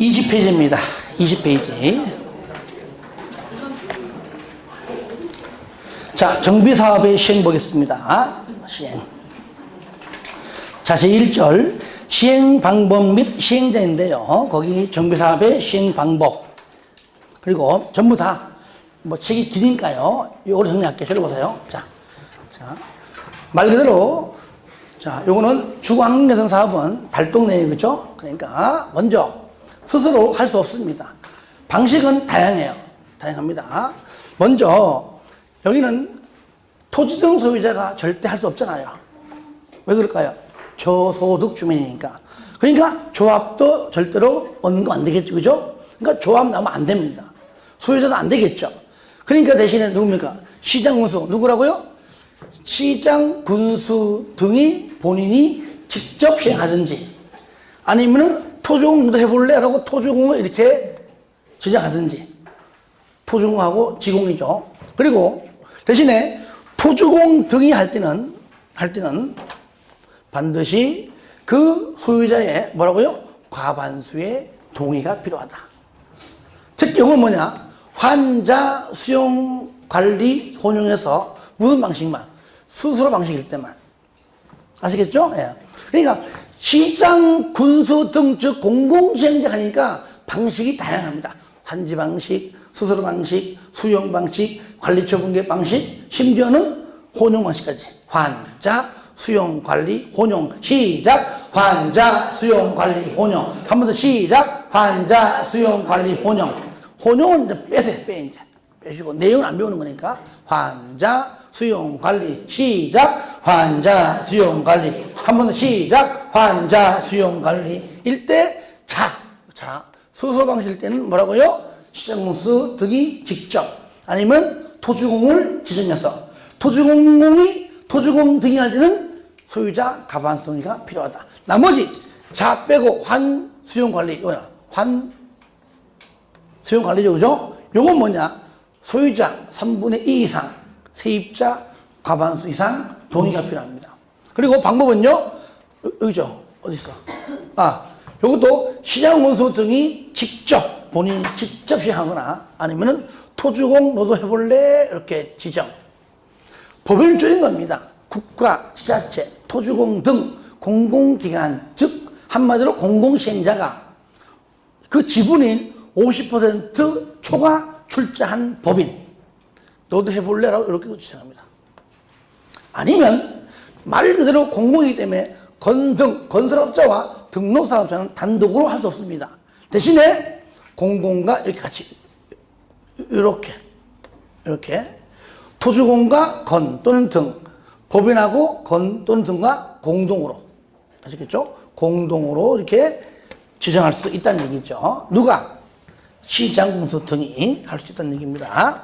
20페이지입니다. 20페이지. 자, 정비사업의 시행 보겠습니다. 시행. 자, 제1절 시행 방법 및 시행자인데요. 거기 정비사업의 시행 방법. 그리고 전부 다 뭐 책이 기니까요. 요거를 정리할게요. 저리 보세요. 자, 말 그대로 자, 요거는 주거환경개선 사업은 달동네예요. 그죠? 그러니까 먼저 스스로 할 수 없습니다. 방식은 다양해요. 다양합니다. 먼저 여기는 토지등 소유자가 절대 할 수 없잖아요. 왜 그럴까요? 저소득 주민이니까. 그러니까 조합도 절대로 언거 안 되겠죠. 그죠? 그러니까 조합 나오면 안 됩니다. 소유자도 안 되겠죠. 그러니까 대신에 누굽니까? 시장 군수. 누구라고요? 시장 군수 등이 본인이 직접 시행하든지 아니면은 토주공도 해볼래? 라고 토주공을 이렇게 지정하든지. 토주공하고 지공이죠. 그리고 대신에 토주공 등이 할 때는 반드시 그 소유자의 뭐라고요? 과반수의 동의가 필요하다. 특히 이건 뭐냐? 환자 수용 관리 혼용해서 무슨 방식만? 스스로 방식일 때만. 아시겠죠? 예. 그러니까 시장 군수 등 즉 공공시행자 하니까 방식이 다양합니다. 환지 방식, 스스로 방식, 수용 방식, 관리처분계 방식, 심지어는 혼용 방식까지. 환자, 수용, 관리, 혼용. 시작! 환자, 수용, 관리, 혼용. 한 번 더 시작! 환자, 수용, 관리, 혼용. 혼용은 이제 빼세요. 이제. 빼시고. 내용은 안 배우는 거니까. 환자, 수용, 관리. 시작! 환자, 수용, 관리. 한 번 더 시작! 환자, 수용, 관리. 일대 자. 스스로 방식일 때는 뭐라고요? 시장군수 등이 직접. 아니면 토주공을 지정해서. 토주공 등이 할 때는 소유자 과반수 동의가 필요하다. 나머지 자 빼고 환 수용 관리 환 수용 관리죠. 그죠? 요건 뭐냐? 소유자 3분의 2 이상, 세입자 과반수 이상 동의가 필요합니다. 그리고 방법은요? 여기죠. 어디 있어? 요것도 시장군수 등이 직접 본인이 직접 시행하거나 아니면은 토주공 너도 해볼래? 이렇게 지정. 법인을 줄인 겁니다. 국가, 지자체, 토주공 등 공공기관, 즉 한마디로 공공시행자가 그 지분인 50% 초과 출자한 법인 너도 해볼래라고 이렇게 지정합니다. 아니면 말 그대로 공공이기 때문에 건설업자와 등록사업자는 단독으로 할 수 없습니다. 대신에 공공과 이렇게 같이 이렇게 토주공과 건 또는 등, 법인하고 건 또는 등과 공동으로, 아시겠죠? 공동으로 이렇게 지정할 수 있다는 얘기죠. 누가? 시장군수 등이 할 수 있다는 얘기입니다.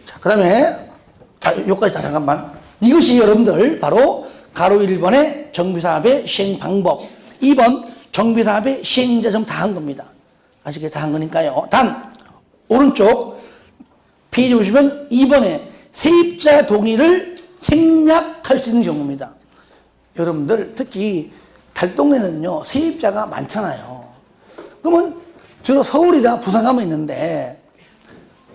자, 그 다음에, 여기까지 잠깐만. 이것이 여러분들 바로 가로 1번의 정비사업의 시행 방법, 2번 정비사업의 시행자 좀 다 한 겁니다. 아시겠죠? 다 한 거니까요. 단, 오른쪽 페이지 보시면 2번에 세입자 동의를 생략할 수 있는 경우입니다. 여러분들 특히 달동네는요 세입자가 많잖아요. 그러면 주로 서울이나 부산 가면 있는데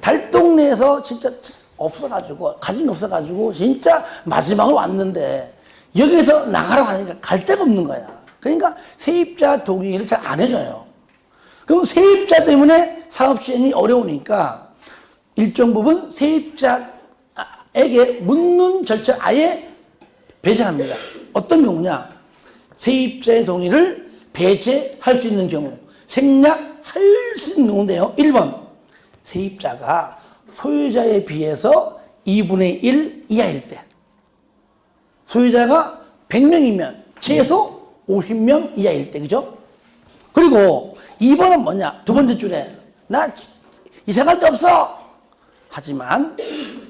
달동네에서 진짜 없어가지고 가진 게 없어가지고 진짜 마지막으로 왔는데 여기에서 나가라고 하니까 갈 데가 없는 거야. 그러니까 세입자 동의를 잘 안 해줘요. 그럼 세입자 때문에 사업 시행이 어려우니까 일정 부분 세입자에게 묻는 절차 아예 배제합니다. 어떤 경우냐? 세입자의 동의를 배제할 수 있는 경우, 생략할 수 있는 경우인데요. 1번, 세입자가 소유자에 비해서 2분의 1 이하일 때. 소유자가 100명이면 최소 50명 이하일 때, 그죠? 그리고 2번은 뭐냐? 두 번째 줄에, 나 이사갈 데 없어! 하지만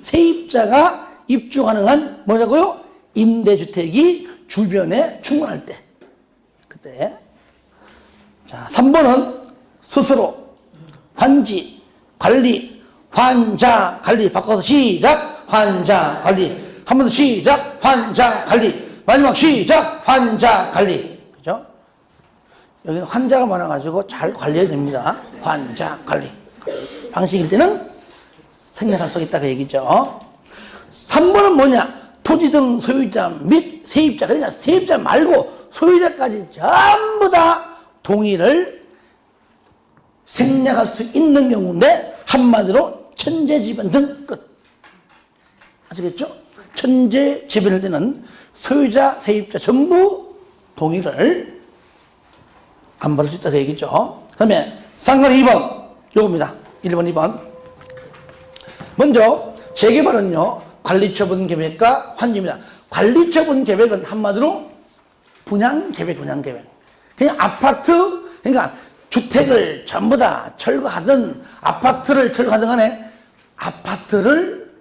세입자가 입주 가능한 뭐냐고요? 임대주택이 주변에 충분할 때. 그때. 자, 3번은 스스로 환지, 관리, 환자, 관리 바꿔서 시작! 환자, 관리. 한 번 더 시작! 환자, 관리. 마지막 시작! 환자, 관리. 그죠? 여기는 환자가 많아가지고 잘 관리해야 됩니다. 환자 관리. 방식일 때는 생략할 수 있다 그 얘기죠. 3번은 뭐냐? 토지 등 소유자 및 세입자, 그러니까 세입자 말고 소유자까지 전부 다 동의를 생략할 수 있는 경우인데 한마디로 천재지변 등 끝. 아시겠죠? 천재지변일 때는 소유자, 세입자 전부 동의를 안 받을 수 있다 그 얘기죠. 그 다음에 쌍관 2번 요겁니다. 1번, 2번. 먼저 재개발은요 관리처분 계획과 환지입니다. 관리처분 계획은 한마디로 분양계획. 그냥 아파트, 그러니까 주택을 전부 다 철거하든 아파트를 철거하든 간에 아파트를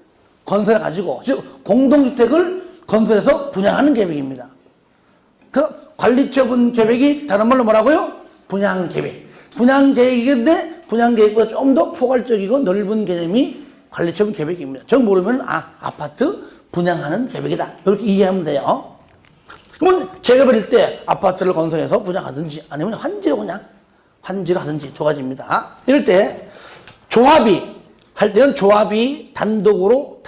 건설해가지고, 즉 공동주택을 건설해서 분양하는 계획입니다. 그 관리처분 계획이 다른 말로 뭐라고요? 분양계획. 분양계획인데 분양계획보다 좀 더 포괄적이고 넓은 개념이 관리처분 계획입니다. 저 모르면 아파트 분양하는 계획이다. 이렇게 이해하면 돼요. 그러면 재개발일 때 아파트를 건설해서 분양하든지 아니면 환지로 하든지 두 가지입니다. 이럴 때 조합이 할 때는 조합이 단독으로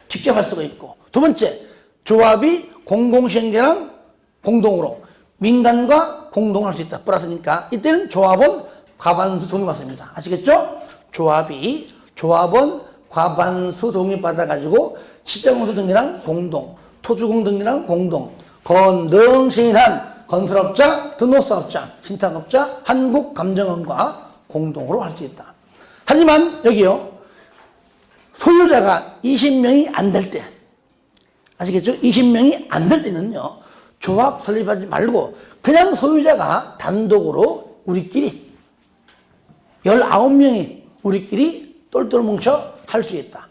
직접 할 수가 있고, 두 번째 조합이 공공시행자랑 공동으로 민간과 공동으로 할 수 있다. 플러스니까 이때는 조합은 과반수 동의 받습니다. 아시겠죠? 조합은 과반수 동의 받아가지고 시장공사 등이랑 공동, 토주공 등이랑 공동, 건등시인한 건설업자, 등록사업자, 신탁업자, 한국감정원과 공동으로 할 수 있다. 하지만 여기요, 소유자가 20명이 안 될 때, 아시겠죠? 20명이 안 될 때는요, 조합 설립하지 말고 그냥 소유자가 단독으로 우리끼리 19명이 우리끼리 똘똘 뭉쳐 할 수 있다.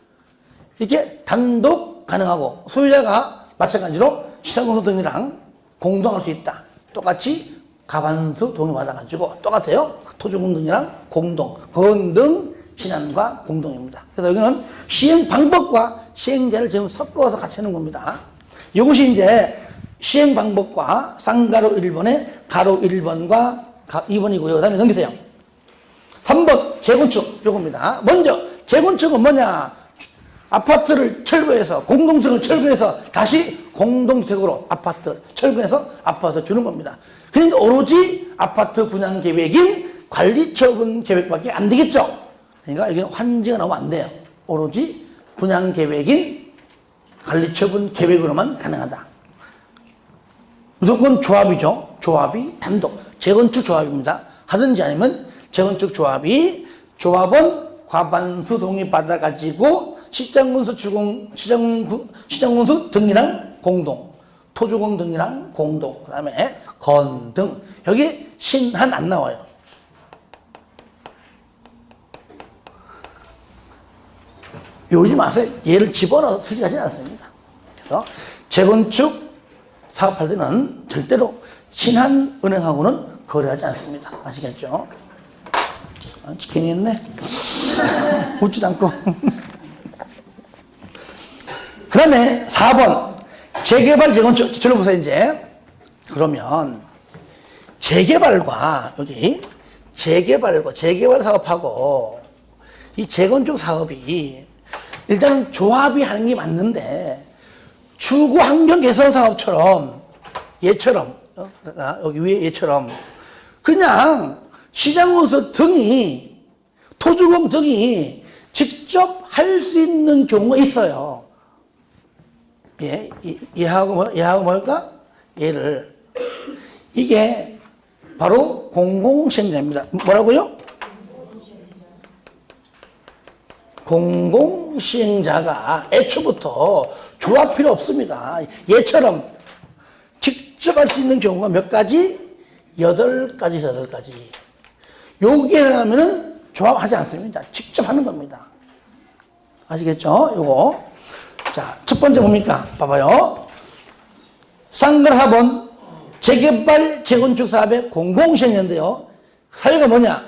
이렇게 단독 가능하고 소유자가 마찬가지로 시장공사 등이랑 공동할 수 있다. 똑같이 과반수 동의 받아가지고 똑같아요. 토지공 등이랑 공동, 건등 신안과 공동입니다. 그래서 여기는 시행 방법과 시행자를 지금 섞어서 같이 하는 겁니다. 이것이 이제 시행 방법과 쌍가로 1번에 가로 1번과 2번이고요. 그 다음에 넘기세요. 3번 재건축 요겁니다. 먼저 재건축은 뭐냐? 아파트를 철거해서 공동주택을 철거해서 다시 공동주택으로 아파트 철거해서 아파트 주는 겁니다. 그러니까 오로지 아파트 분양 계획인 관리처분 계획밖에 안 되겠죠. 그러니까 여기는 환지가 나오면 안 돼요. 오로지 분양 계획인 관리처분 계획으로만 가능하다. 무조건 조합이죠. 조합이 단독 재건축 조합입니다. 하든지 아니면 재건축 조합은 과반수 동의 받아가지고 시장군수 등이랑 공동, 토주공 등이랑 공동, 그 다음에 건등. 여기 신한 안 나와요. 요즘 마세요. 얘를 집어넣어서 투지하지 않습니다. 그래서 재건축 사업할 때는 절대로 신한은행하고는 거래하지 않습니다. 아시겠죠? 괜히 했네. 웃지도 않고. 그 다음에 4번 재개발 재건축. 저를 보세요. 이제 그러면 재개발과 여기 재개발 사업하고 이 재건축 사업이 일단 조합이 하는 게 맞는데 주거 환경 개선 사업처럼 얘처럼 여기 위에 얘처럼 그냥 시장공사 등이 토주공 등이 직접 할 수 있는 경우가 있어요. 얘하고 뭘까? 얘를 이게 바로 공공시행자입니다. 뭐라고요? 공공시행자가 애초부터 조합 필요 없습니다. 얘처럼 직접 할 수 있는 경우가 몇 가지? 8가지. 여기에 하면은 조합하지 않습니다. 직접 하는 겁니다. 아시겠죠? 요거. 자, 첫 번째 뭡니까? 봐봐요. 쌍글 하번 재개발 재건축 사업의 공공시행인데요. 사유가 뭐냐?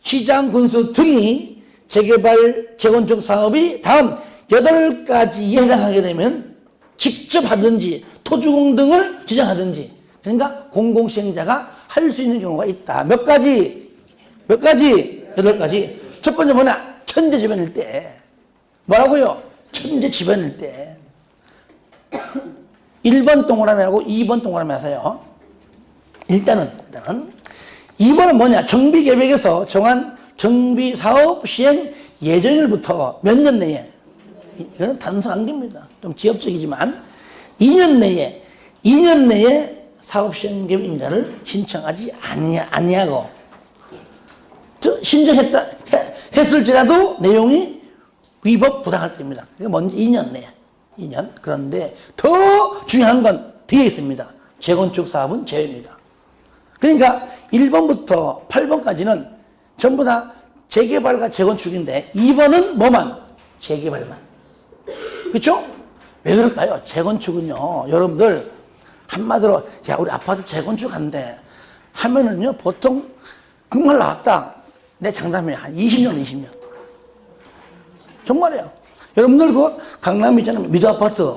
시장 군수 등이 재개발 재건축 사업이 다음 8가지에 해당하게 되면 직접 하든지 토주공 등을 지정하든지, 그러니까 공공시행자가 할 수 있는 경우가 있다. 몇 가지? 8가지. 첫 번째 뭐냐? 천재지변일 때. 뭐라고요? 천재지변일 때. 1번 동그라미하고 2번 동그라미 하세요. 일단은 2번은 뭐냐? 정비계획에서 정한 정비사업 시행 예정일부터 몇 년 내에, 이거는 단순한 겁니다. 좀 지엽적이지만 2년 내에 사업 시행 계획 인가를 신청하지 아니하고 했을지라도 내용이 위법 부당할 때입니다. 그게 먼저 2년 내에. 2년. 그런데 더 중요한 건 뒤에 있습니다. 재건축 사업은 제외입니다. 그러니까 1번부터 8번까지는 전부 다 재개발과 재건축인데 2번은 뭐만? 재개발만. 그렇죠? 왜 그럴까요? 재건축은요, 여러분들 한마디로 야 우리 아파트 재건축한대 하면은요 보통 정말 나왔다. 내 장담이에요. 한 20년. 정말이에요. 여러분들 그 강남 있잖아요. 미도 아파트.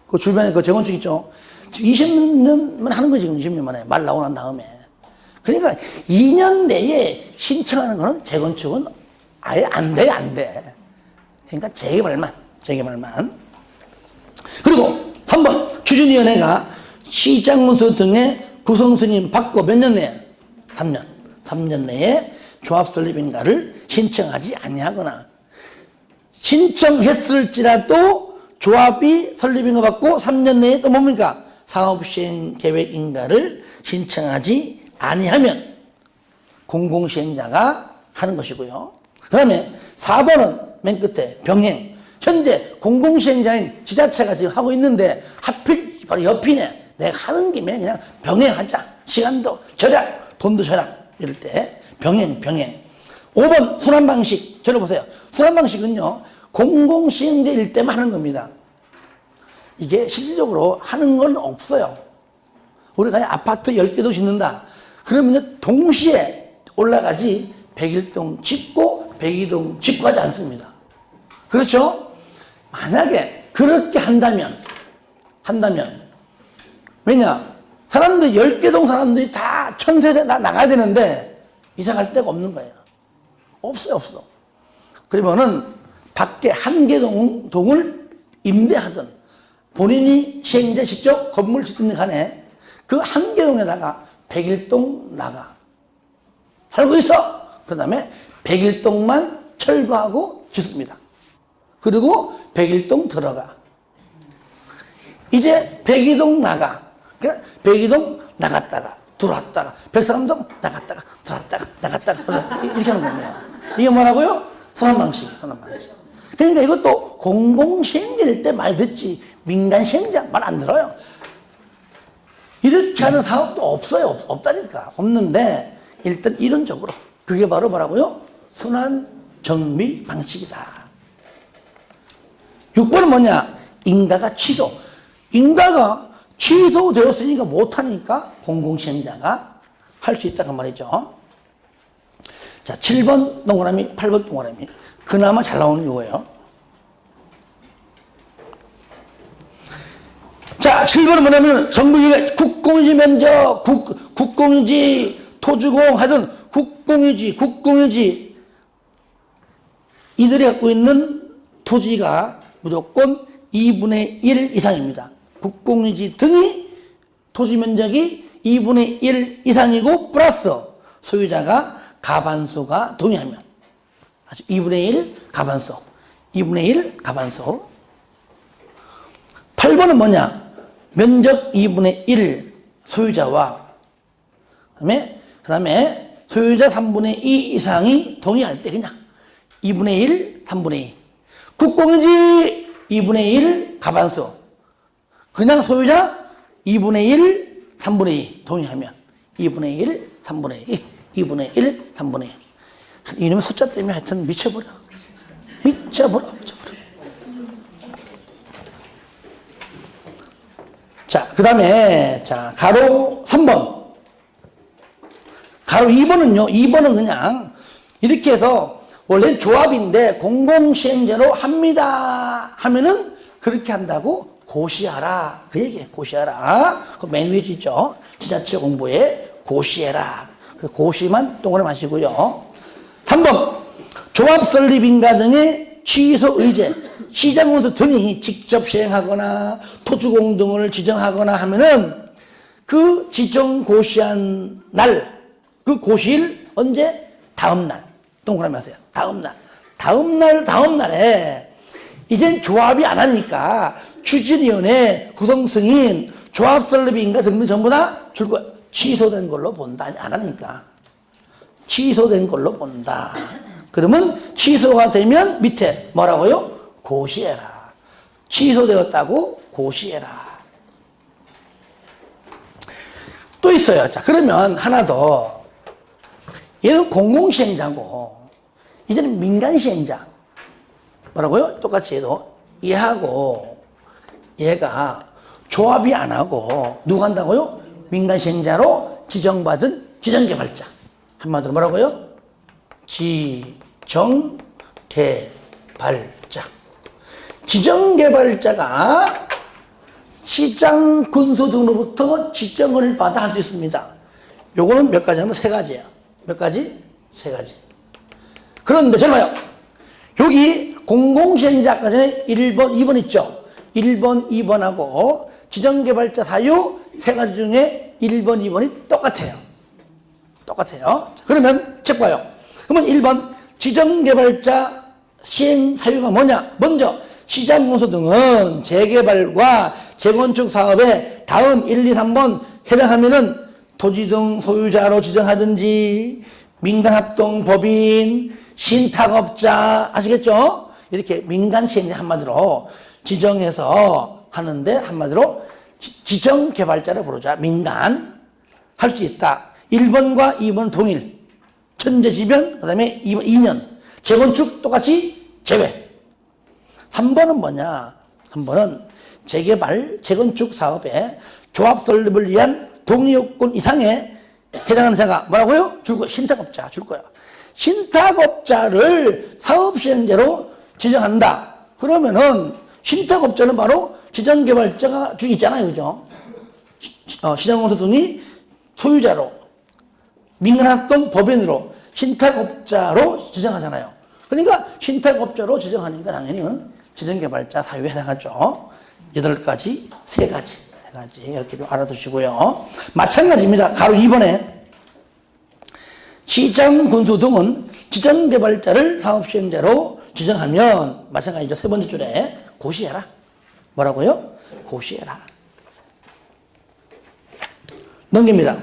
그 주변에 그 재건축 있죠. 20년만 하는 거지, 지금 20년 만에. 말 나오고 난 다음에. 그러니까 2년 내에 신청하는 거는 재건축은 아예 안 돼. 그러니까 재개발만. 그리고 3번. 추진위원회가 시장문서 등의 구성승인 받고 몇 년 내에? 3년 내에 조합 설립 인가를 신청하지 아니하거나 신청했을지라도 조합이 설립 인가 받고 3년 내에 또 뭡니까? 사업 시행 계획 인가를 신청하지 아니하면 공공시행자가 하는 것이고요. 그 다음에 4번은 맨 끝에 병행. 현재 공공시행자인 지자체가 지금 하고 있는데 하필 바로 옆이네. 내가 하는 김에 그냥 병행하자. 시간도 절약, 돈도 절약. 이럴 때 병행. 5번 순환방식. 저를 보세요. 순환방식은요 공공시행자일 때만 하는 겁니다. 이게 실질적으로 하는 건 없어요. 우리가 아파트 10개도 짓는다. 그러면 동시에 올라가지 101동 짓고 102동 짓고 하지 않습니다. 그렇죠? 만약에 그렇게 한다면 왜냐? 사람들 10개 동 사람들이 다 1000세대 나가야 되는데 이사 갈 데가 없는 거예요. 없어. 그러면은 밖에 한 개 동을 임대하든 본인이 시행자 직접 건물 짓는 간에 그 한 개 동에다가 101동 나가. 살고 있어. 그 다음에 101동만 철거하고 짓습니다. 그리고 101동 들어가. 이제 102동 나가. 102동 나갔다가 들어왔다가 103동 나갔다가 들어왔다가 이렇게 하는 겁니다. 이게 뭐라고요? 순환방식. 그러니까 이것도 공공시행자일 때 말 듣지 민간시행자 말 안 들어요. 이렇게 하는 사업도 없어요. 없다니까. 없는데 일단 이론적으로 그게 바로 뭐라고요? 순환정비 방식이다. 6번은 뭐냐? 인가가 취소. 인가가 취소되었으니까 못하니까 공공시행자가 할 수 있다고 말이죠. 자, 7번 동그라미, 8번 동그라미. 그나마 잘 나오는 이거예요. 자, 7번은 뭐냐면 정부기관 국공유지 면적, 국공유지, 토주공 하여튼 국공유지 이들이 갖고 있는 토지가 무조건 2분의 1 이상입니다. 국공유지 등이 토지 면적이 2분의 1 이상이고 플러스 소유자가 가반수가 동의하면 2분의 1 가반수 2분의 1 가반수 8번은 뭐냐? 면적 2분의 1 소유자와 그 다음에 소유자 3분의 2 이상이 동의할 때 그냥 2분의 1, 3분의 2 국공유지 2분의 1 가반수 그냥 소유자 2분의 1, 3분의 2 동의하면 2분의 1, 3분의 2 2분의 1, 3분의 2 이놈의 숫자 때문에 하여튼 미쳐버려. 자, 그 다음에 자 가로 3번 가로 2번은요 2번은 그냥 이렇게 해서 원래 조합인데 공공시행자로 합니다 하면은 그렇게 한다고 고시하라 그 얘기예요. 고시하라 그 맨 위에 있죠. 지자체 공부에 고시해라. 고시만 동그라미 마시고요. 3번 조합 설립 인가 등의 취소 의제 시장군수 등이 직접 시행하거나 토주공 등을 지정하거나 하면은 그 지정 고시한 날, 그 고시일 언제? 다음 날. 동그라미 하세요. 다음 날. 다음 날에 이젠 조합이 안 하니까 추진위원회 구성승인 조합 설립인가 등등 전부 다 줄 거야. 취소된 걸로 본다. 안 하니까. 취소된 걸로 본다. 그러면 취소가 되면 밑에 뭐라고요? 고시해라. 취소되었다고 고시해라. 또 있어요. 자, 그러면 하나 더. 얘는 공공시행자고, 이제는 민간시행자. 뭐라고요? 똑같이 해도 얘하고 얘가 조합이 안 하고 누가 한다고요? 민간시행자로 지정받은 지정개발자. 한마디로 뭐라고요? 지정개발자. 지정개발자가 시장 군수 등으로부터 지정을 받아 할 수 있습니다. 요거는 몇 가지 하면 세 가지예요. 몇 가지? 세 가지. 그런데 잘 봐요. 여기 공공시행자 아까 전에 1번, 2번 있죠? 1번, 2번하고 지정개발자 사유 세 가지 중에 1번, 2번이 똑같아요. 똑같아요. 그러면 책 봐요. 그러면 1번 지정개발자 시행 사유가 뭐냐? 먼저 시장공사 등은 재개발과 재건축 사업에 다음 1, 2, 3번 해당하면은 토지 등 소유자로 지정하든지 민간합동법인, 신탁업자 아시겠죠? 이렇게 민간시행자 한마디로 지정해서 하는데 한마디로 지정개발자를 부르자. 민간 할 수 있다. 1번과 2번 동일. 천재지변, 그 다음에 2번 2년. 재건축 똑같이 제외. 3번은 뭐냐? 3번은 재개발, 재건축 사업에 조합 설립을 위한 동의요건 이상에 해당하는 자가 뭐라고요? 줄 거야. 신탁업자 줄 거야. 신탁업자를 사업시행자로 지정한다. 그러면은 신탁업자는 바로 지정개발자가 중 있잖아요. 그죠? 시장공사 등이 소유자로 민간합동 법인으로 신탁업자로 지정하잖아요. 그러니까 신탁업자로 지정하니까 당연히 지정개발자 사유에 해당하죠. 8가지, 3가지 이렇게 좀 알아두시고요. 마찬가지입니다. 가로 2번에 시장 군수 등은 지정개발자를 사업시행자로 지정하면 마찬가지죠. 세 번째 줄에 고시해라. 뭐라고요? 고시해라. 넘깁니다.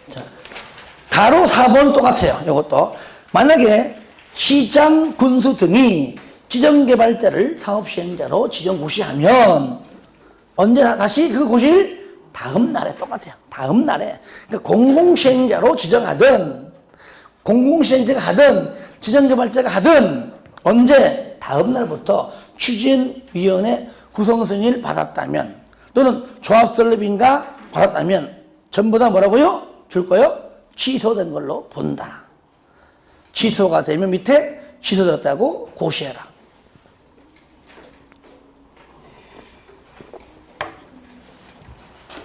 자, 가로 4번 똑같아요. 이것도 만약에 시장 군수 등이 지정개발자를 사업시행자로 지정 고시하면 언제 다시 그 고시일? 다음 날에 똑같아요. 다음 날에. 그러니까 공공시행자로 지정하든 공공시행자가 하든 지정개발자가 하든 언제? 다음 날부터 추진위원회 구성승인을 받았다면 또는 조합설립인가 받았다면 전부 다 뭐라고요? 줄 거요? 취소된 걸로 본다. 취소가 되면 밑에 취소되었다고 고시해라.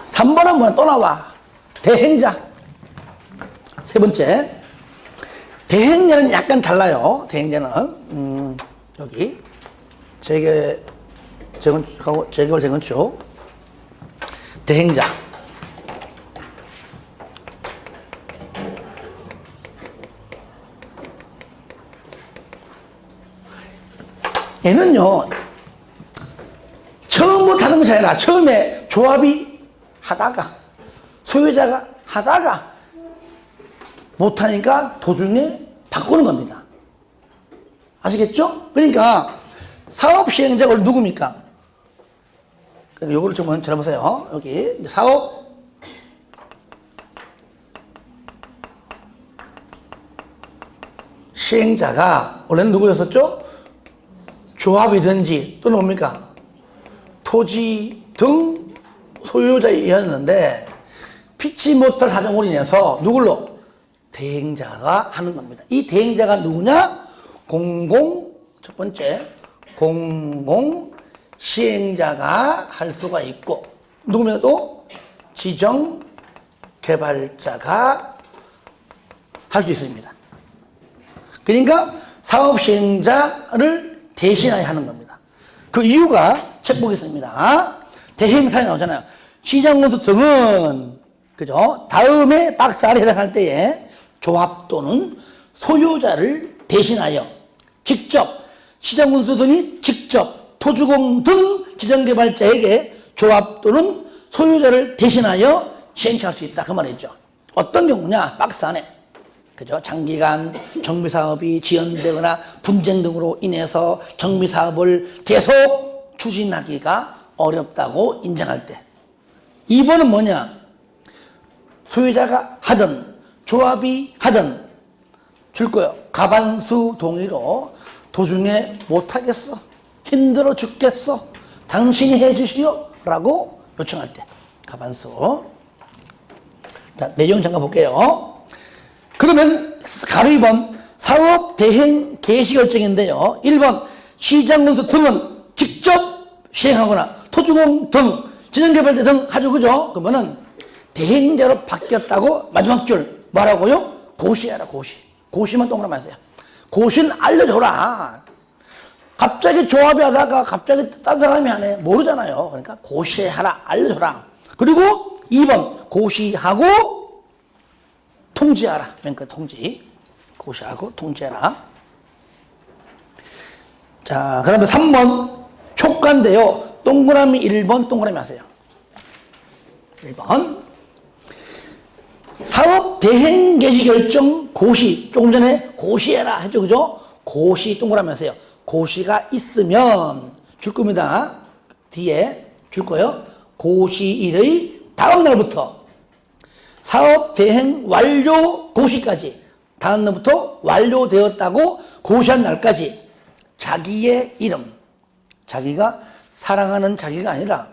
3번은 뭐야? 또 나와. 대행자. 세 번째. 대행자는 약간 달라요. 대행자는 여기 재건축하고 재개발 재건축 대행자. 얘는요 처음부터 하는 것이 아니라 처음에 조합이 하다가 소유자가 하다가 못하니까 도중에 바꾸는 겁니다. 아시겠죠? 그러니까 사업시행자가 누굽니까? 요거를 좀 먼저 들어보세요. 여기 사업 시행자가 원래는 누구였었죠? 조합이든지 또는 뭡니까? 토지 등 소유자였는데 피치 못할 사정으로 인해서 누굴로? 대행자가 하는 겁니다. 이 대행자가 누구냐? 첫 번째 공공 시행자가 할 수가 있고 누구면 또 지정 개발자가 할 수 있습니다. 그러니까 사업 시행자를 대신하여 하는 겁니다. 그 이유가 책 보겠습니다. 대행사에 나오잖아요. 시장군수 등은 그죠? 다음에 박스 아래 해당할 때에 조합 또는 소유자를 대신하여 직접 시장군수 등이 직접 토주공 등 지정개발자에게 조합 또는 소유자를 대신하여 시행할 수 있다 그 말이죠. 어떤 경우냐? 박스 안에 그죠? 장기간 정비사업이 지연되거나 분쟁 등으로 인해서 정비사업을 계속 추진하기가 어렵다고 인정할 때 2번은 뭐냐? 소유자가 하든 조합이 하든 줄 거예요. 가반수 동의로 도중에 못하겠어. 힘들어 죽겠어. 당신이 해주시오. 라고 요청할 때 가반수. 자, 내용 잠깐 볼게요. 그러면 가로 2번 사업 대행 개시 결정인데요. 1번 시장군수 등은 직접 시행하거나 토주공 등 지정개발자 등 하죠. 그죠? 그러면은 대행자로 바뀌었다고 마지막 줄 뭐라고요? 고시해라 고시. 고시만 동그라미 하세요. 고시는 알려줘라. 갑자기 조합이 하다가 갑자기 딴 사람이 하네. 모르잖아요. 그러니까 고시하라. 알려줘라. 그리고 2번 고시하고 통지하라. 맨 끝 통지. 고시하고 통지하라. 자, 그 다음에 3번 효과인데요. 동그라미 1번 동그라미 하세요. 1번 사업 대행 개시 결정 고시. 조금 전에 고시해라 했죠. 그죠? 고시 동그라미 하세요. 고시가 있으면 줄 겁니다. 뒤에 줄 거예요. 고시일의 다음 날부터 사업 대행 완료 고시까지 다음 날부터 완료되었다고 고시한 날까지 자기의 이름, 자기가 사랑하는 자기가 아니라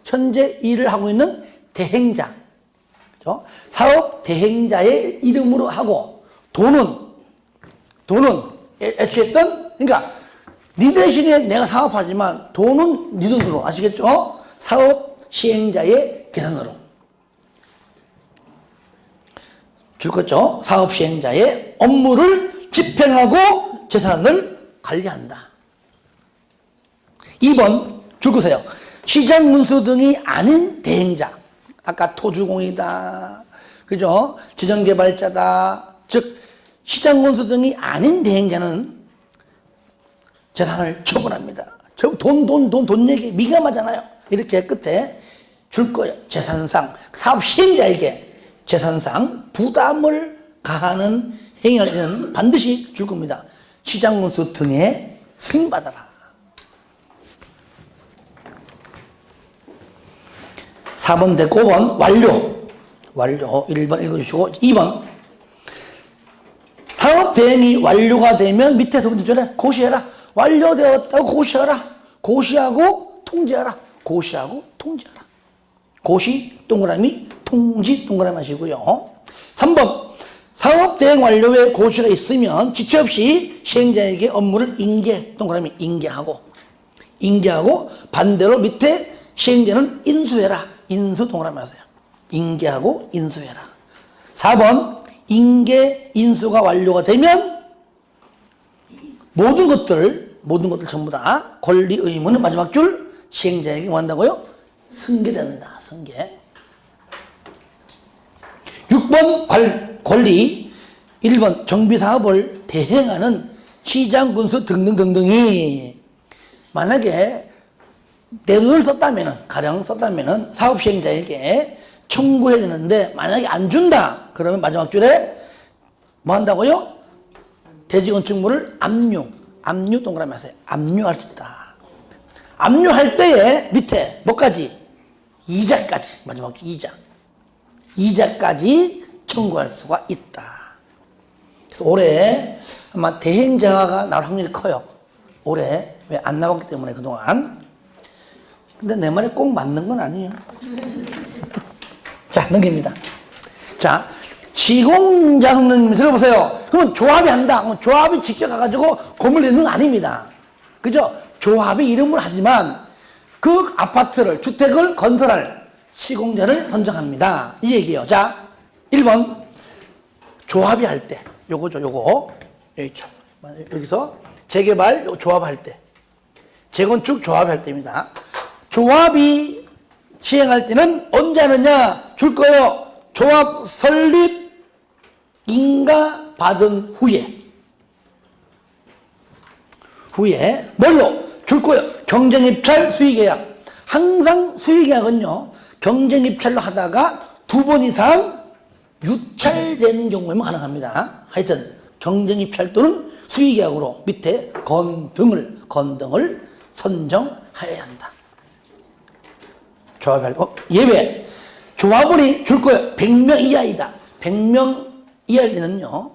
현재 일을 하고 있는 대행자, 그렇죠? 사업 대행자의 이름으로 하고 돈은 애초했던 그러니까 네 대신에 내가 사업하지만 돈은 네 돈으로 아시겠죠? 사업 시행자의 계산으로 줄 거죠. 사업 시행자의 업무를 집행하고 재산을 관리한다. 2번 줄 거세요. 시장 문서 등이 아닌 대행자. 아까 토주공이다. 그죠? 지정개발자다. 즉 시장 문서 등이 아닌 대행자는 재산을 처분합니다. 돈 얘기 민감하잖아요. 이렇게 끝에 줄 거예요. 재산상 사업 시행자에게 재산상 부담을 가하는 행위는 반드시 줄 겁니다. 시장 문서 등에 승인받아라. 4번 됐고 5번 완료 1번 읽어주시고 2번 사업 대행이 완료가 되면 밑에 두 번째 줄에 고시해라. 완료되었다고 고시하라. 고시하고 통지하라. 고시하고 통지하라. 고시 동그라미 통지 동그라미 하시고요. 3번 사업 대행 완료에 고시가 있으면 지체 없이 시행자에게 업무를 동그라미 인계하고 반대로 밑에 시행자는 인수해라. 인수 동그라미 하세요. 인계하고 인수해라. 4번 인계 인수가 완료가 되면 모든 것들 전부 다 권리 의무는 마지막 줄 시행자에게 뭐 한다고요? 승계된다. 승계. 6번 권리 1번 정비사업을 대행하는 시장 군수 등등등등이 만약에 내 돈을 썼다면은 가령 썼다면은 사업 시행자에게 청구해야 되는데 만약에 안 준다 그러면 마지막 줄에 뭐 한다고요? 대지건축물을 압류 동그라미 하세요. 압류할 수 있다. 압류할 때에 밑에 뭐까지? 이자까지 마지막 줄 이자까지 청구할 수가 있다. 그래서 올해 아마 대행자가 나올 확률이 커요. 올해 왜 안 나왔기 때문에 그동안. 근데 내 말에 꼭 맞는 건 아니에요. 자, 넘깁니다. 자, 시공자 성능님 들어보세요. 그러면 조합이 한다. 그럼 조합이 직접 가가지고 건물 내는 건 아닙니다. 그죠? 조합이 이름을 하지만 그 아파트를, 주택을 건설할 시공자를 선정합니다. 이 얘기예요. 자, 1번 조합이 할 때 요거죠. 요거 여기 있죠. 여기서 재개발 조합할 때, 재건축 조합할 때입니다. 조합이 시행할 때는 언제 하느냐? 줄 거예요. 조합 설립 인가 받은 후에 뭘로? 줄 거예요. 경쟁입찰 수의계약. 항상 수의계약은요, 경쟁입찰로 하다가 2번 이상 유찰된 경우에만 가능합니다. 하여튼 경쟁입찰 또는 수의계약으로 밑에 건등을 선정하여야 한다. 조합할 예외. 조합원이 줄 거예요. 100명 이하이다. 100명 이하일 때는요,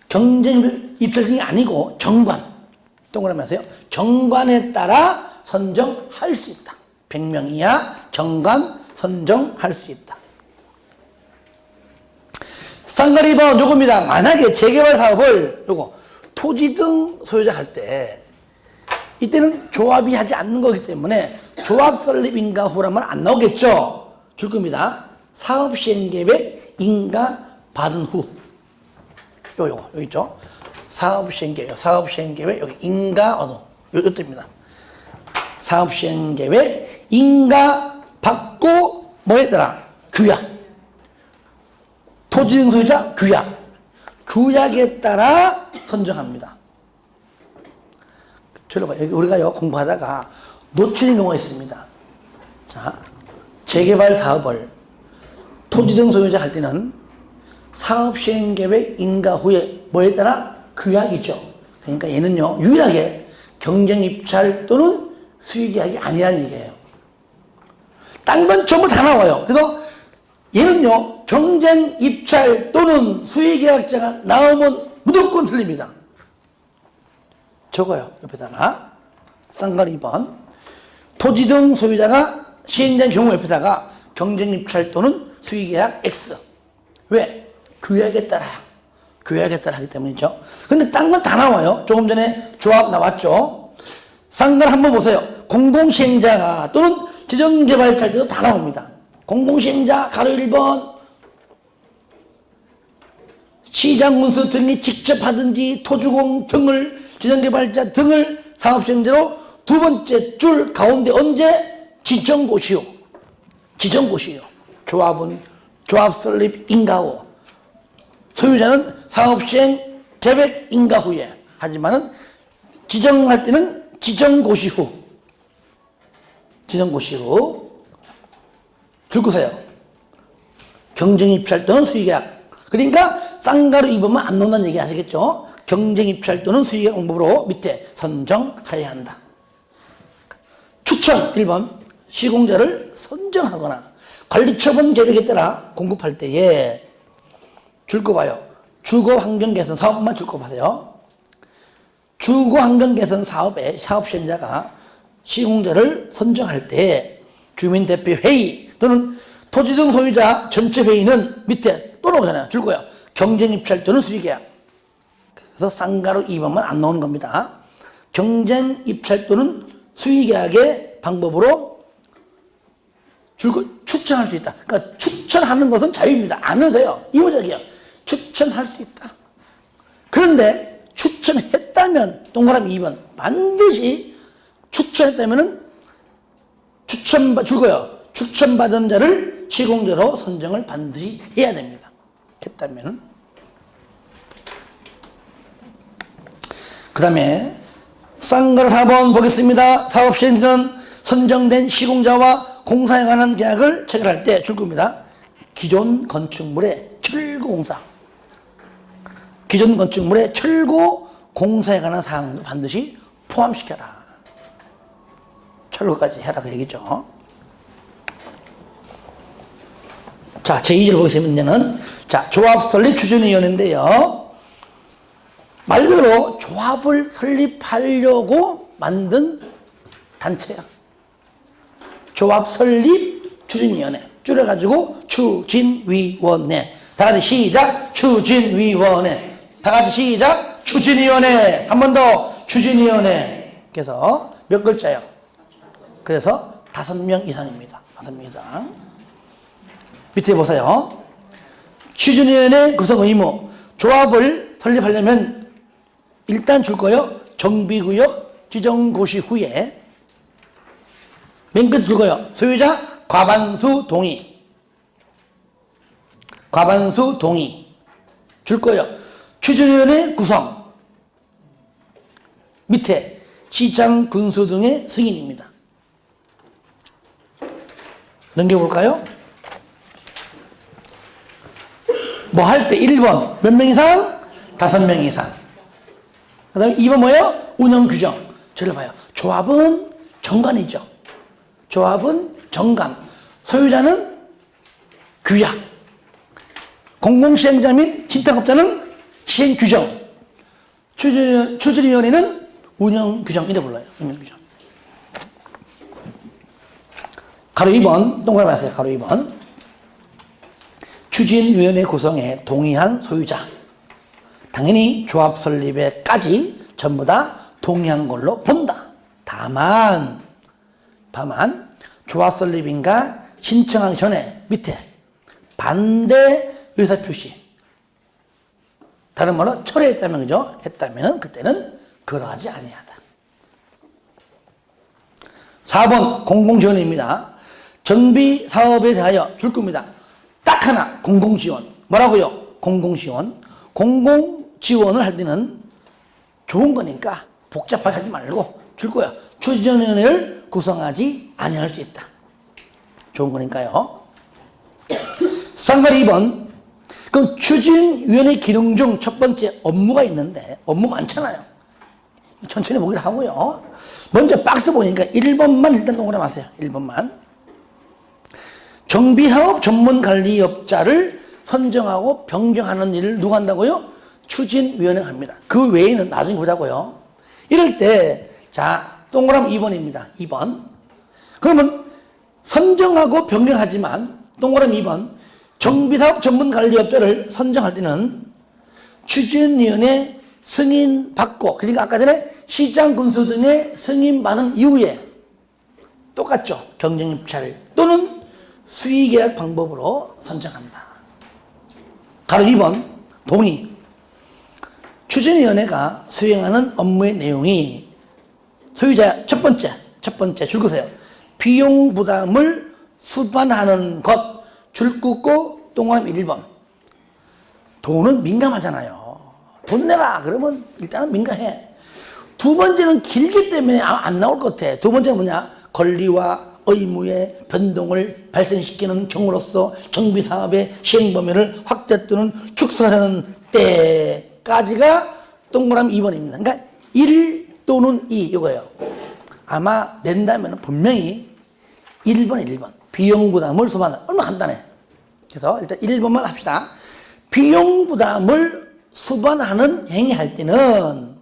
경쟁입찰이 아니고 정관, 동그라미 하세요. 정관에 따라 선정할 수 있다. 100명 이하 정관 선정할 수 있다. 쌍가리 2번 요겁니다. 만약에 재개발 사업을 토지 등 소유자 할 때, 이때는 조합이 하지 않는 거기 때문에 조합 설립 인가 후라면 안 나오겠죠. 줄 겁니다. 사업 시행 계획 인가 받은 후. 요거 있죠. 사업 시행 계획 여기 인가 요때입니다. 사업 시행 계획 인가 받고 뭐 했더라? 규약. 토지 등 소유자 규약에 따라 선정합니다. 저로 봐요. 여기 우리가 공부하다가 놓치는 경우가 있습니다. 자, 재개발 사업을 토지 등 소유자 할 때는 사업 시행 계획 인가 후에 뭐에 따라 규약이죠. 그러니까 얘는요, 유일하게 경쟁 입찰 또는 수의 계약이 아니라는 얘기예요. 딴 건 전부 다 나와요. 그래서 얘는요, 경쟁 입찰 또는 수의 계약자가 나오면 무조건 틀립니다. 적어요. 옆에다가 쌍가리 2번 토지 등 소유자가 시행된 경우 옆에다가 경쟁 입찰 또는 수의 계약 X. 왜? 규약에 따라 하기 때문이죠. 근데 딴 건 다 나와요. 조금 전에 조합 나왔죠. 쌍가리 한번 보세요. 공공시행자가 또는 지정개발자도 다 나옵니다. 공공시행자 가로 1번 시장군수 등이 직접 하든지 토주공 등을 지정개발자 등을 사업시행자로 두 번째 줄 가운데 언제? 지정고시요. 조합은 조합 설립 인가 후, 소유자는 사업시행 계획 인가 후에. 하지만은 지정할 때는 지정고시 후 줄 거세요. 경쟁입찰 또는 수의계약. 그러니까 쌍가루 2번만 안 넣는다는 얘기 아시겠죠? 경쟁입찰 또는 수의계약 방법으로 밑에 선정해야 한다. 추천 1번 시공자를 선정하거나 관리처분 계획에 따라 공급할 때에 줄 거 봐요. 주거환경개선 사업만 줄 거 보세요. 주거환경개선 사업에 사업시행자가 시공자를 선정할 때 주민대표회의 또는 토지 등 소유자 전체 회의는 밑에 또 나오잖아요. 줄 거예요. 경쟁입찰 또는 수의계약. 그래서 쌍가루 2번만 안 나오는 겁니다. 경쟁입찰 또는 수의계약의 방법으로 추천할 수 있다. 그러니까 추천하는 것은 자유입니다. 안 해도 돼요. 이호적이에요. 추천할 수 있다. 그런데 추천했다면 동그라미 2번 반드시 추천했다면은 줄 거예요. 추천받은 자를 시공자로 선정을 반드시 해야 됩니다. 했다면은. 그 다음에 쌍가루 4번 보겠습니다. 사업시행자는 선정된 시공자와 공사에 관한 계약을 체결할 때 줄 겁니다. 기존 건축물의 철거 공사. 기존 건축물의 철거 공사에 관한 사항도 반드시 포함시켜라. 철거까지 해라 그 얘기죠. 자, 제2절 보겠습니다. 자, 조합 설립 추진위원회인데요. 말 그대로 조합을 설립하려고 만든 단체야. 조합 설립 추진위원회. 줄여가지고 추진위원회. 다 같이 시작. 추진위원회. 다 같이 시작. 추진위원회. 한 번 더. 추진위원회. 그래서 몇 글자예요? 그래서 5명 이상입니다. 5명 이상. 밑에 보세요. 추진위원회 구성 의무. 조합을 설립하려면 일단 줄 거요. 정비구역 지정고시 후에 맨 끝에 줄 거요. 소유자 과반수 동의. 과반수 동의. 줄 거요. 추진위원회 구성. 밑에 시장 군수 등의 승인입니다. 넘겨볼까요? 뭐 할 때 1번 몇 명 이상? 5명 이상. 그 다음에 2번 뭐예요? 운영 규정. 저를 봐요. 조합은 정관이죠. 조합은 정관. 소유자는 규약. 공공시행자 및 신탁업자는 시행 규정. 추진위원회는 운영 규정. 이래 불러요. 운영 규정. 가로 2번 동그라미 하세요. 가로 2번. 추진위원회 구성에 동의한 소유자. 당연히 조합 설립에까지 전부 다 동의한 걸로 본다. 다만 조합 설립인가 신청하기 전에 밑에 반대 의사표시. 다른 말로 철회했다면 그죠? 했다면 그때는 거부하지 아니하다. 4번 공공지원입니다. 정비 사업에 대하여 줄 겁니다. 딱 하나 공공지원. 뭐라고요? 공공지원. 공공지원을 할 때는 좋은 거니까 복잡하게 하지 말고 줄 거야. 추진위원회를 구성하지 아니할 수 있다. 좋은 거니까요. 쌍가리 2번. 그럼 추진위원회 기능 중 첫 번째 업무가 있는데 업무 많잖아요. 천천히 보기로 하고요. 먼저 박스 보니까 1번만 일단 동그라미 하세요. 1번만. 정비사업 전문관리업자를 선정하고 변경하는 일을 누가 한다고요? 추진위원회가 합니다. 그 외에는 나중에 보자고요. 이럴 때, 자, 동그라미 2번입니다. 2번. 그러면 선정하고 변경하지만, 동그라미 2번. 정비사업 전문관리업자를 선정할 때는 추진위원회 승인받고, 그러니까 아까 전에 시장군수 등의 승인받은 이후에 똑같죠. 경쟁입찰 또는 수의계약 방법으로 선정한다. 가로 2번 동의. 추진위원회가 수행하는 업무의 내용이 소유자 첫 번째 줄 거세요. 비용 부담을 수반하는 것. 줄 긋고 동그라미 1번. 돈은 민감하잖아요. 돈 내라 그러면 일단은 민감해. 두 번째는 길기 때문에 아마 안 나올 것 같아. 두 번째는 뭐냐? 권리와 의무의 변동을 발생시키는 경우로서 정비사업의 시행범위를 확대 또는 축소하려는 때까지가 동그라미 2번입니다. 그러니까 1 또는 2 이거예요. 아마 낸다면 분명히 1번. 비용 부담을 수반한다. 얼마나 간단해. 그래서 일단 1번만 합시다. 비용 부담을 수반하는 행위할 때는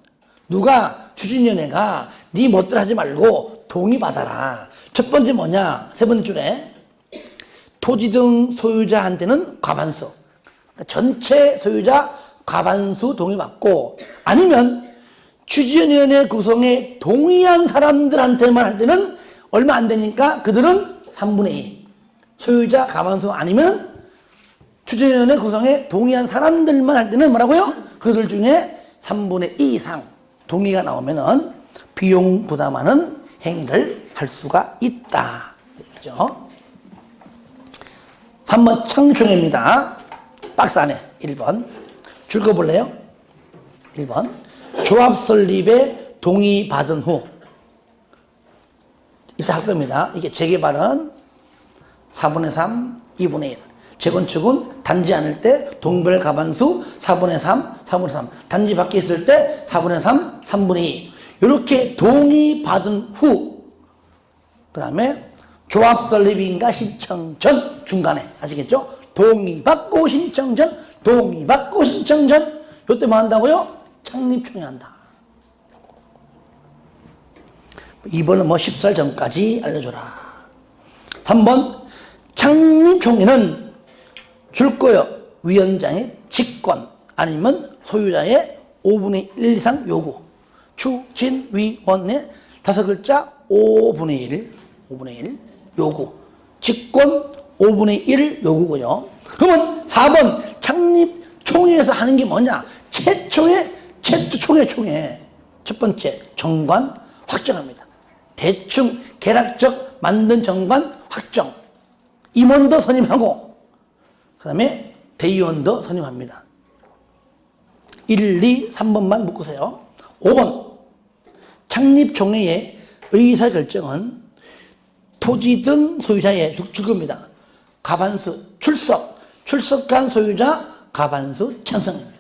누가 추진위원회가 네 멋대로 하지 말고 동의받아라. 첫 번째 뭐냐? 세 번째 줄에 토지 등 소유자한테는 과반수. 그러니까 전체 소유자 과반수 동의받고 아니면 추진위원회 구성에 동의한 사람들한테만 할 때는 얼마 안 되니까 그들은 3분의 2. 소유자 과반수 아니면 추진위원회 구성에 동의한 사람들만 할 때는 뭐라고요? 그들 중에 3분의 2 이상 동의가 나오면은 비용 부담하는 행위를 할 수가 있다. 얘기죠. 3번 창총입니다. 박스 안에 1번. 줄거볼래요? 1번. 조합 설립에 동의받은 후. 이따 할 겁니다. 이게 재개발은 4분의 3, 2분의 1. 재건축은 단지 않을 때 동별 과반수 4분의 3, 4분의 3. 단지 밖에 있을 때 4분의 3, 3분의 2. 이렇게 동의받은 후. 그 다음에 조합 설립인가 신청 전 중간에 아시겠죠? 동의받고 신청 전, 동의받고 신청 전. 이때 뭐 한다고요? 창립총회 한다. 2번은 뭐 10살 전까지 알려줘라. 3번 창립총회는 줄 거요. 위원장의 직권 아니면 소유자의 5분의 1 이상 요구. 추진위원회 5글자 5분의 1 5분의 1 요구. 직권 5분의 1 요구고요. 그러면 4번 창립총회에서 하는 게 뭐냐? 최초 총회. 첫 번째, 정관 확정합니다. 대충 개략적 만든 정관 확정. 임원도 선임하고, 그 다음에 대의원도 선임합니다. 1, 2, 3번만 묶으세요. 5번, 창립총회의 의사결정은 토지 등 소유자의 주급입니다. 과반수 출석한 소유자 과반수 찬성입니다.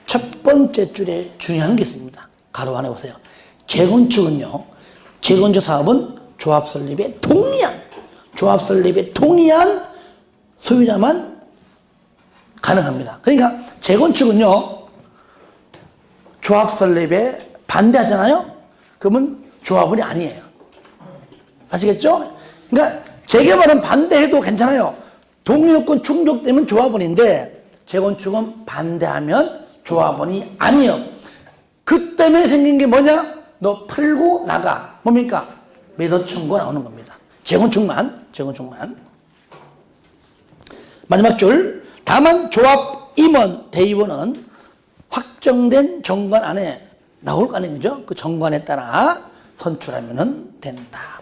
첫 번째 줄에 중요한 게 있습니다. 가로 안에 보세요. 재건축은요, 재건축 사업은 조합 설립에 동의한 소유자만 가능합니다. 그러니까 재건축은요, 조합 설립에 반대하잖아요? 그러면 조합원이 아니에요. 아시겠죠? 그러니까 재개발은 반대해도 괜찮아요. 동의요건 충족되면 조합원인데 재건축은 반대하면 조합원이 아니에요. 그 때문에 생긴 게 뭐냐? 너 팔고 나가. 뭡니까? 매도 청구 나오는 겁니다. 재건축만. 마지막 줄. 다만 조합 임원, 대의원은 확정된 정관 안에 나올 거 아니에요. 그죠? 그 정관에 따라 선출하면 된다.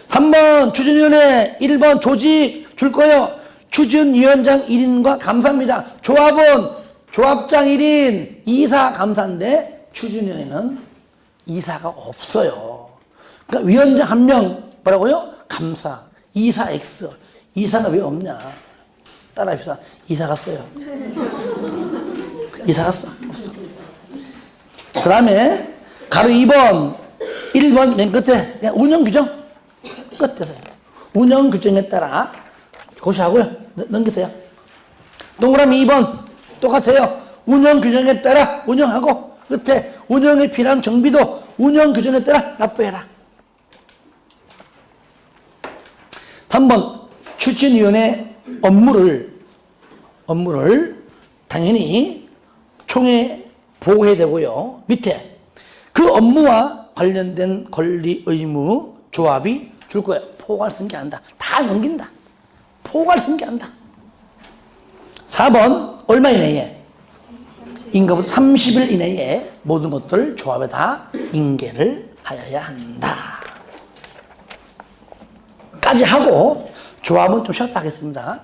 3번 추진위원회 1번 조직 줄 거예요. 추진위원장 1인과 감사입니다. 조합원 조합장 1인, 이사 감사인데 추진위원회는 이사가 없어요. 그러니까 위원장 1명 뭐라고요? 감사. 이사 X. 이사가 왜 없냐? 따라합시다. 이사 갔어요. 이사 갔어. 없어. 그 다음에 가로 2번 1번 맨 끝에 그냥 운영규정 끝에서 운영규정에 따라 고시하고요. 넘기세요. 동그라미 2번 똑같아요. 운영규정에 따라 운영하고 끝에 운영에 필요한 정비도 운영규정에 따라 납부해라. 3번 추진위원회 업무를 당연히 총회에 보고해야 되고요. 밑에 그 업무와 관련된 권리, 의무, 조합이 줄 거예요. 포괄 승계한다. 다 넘긴다. 포괄 승계한다. 4번 얼마 이내에? 인가부터 30일 이내에 모든 것들 조합에 다 인계를 하여야 한다. 까지 하고 조합은 좀 쉬었다 하겠습니다.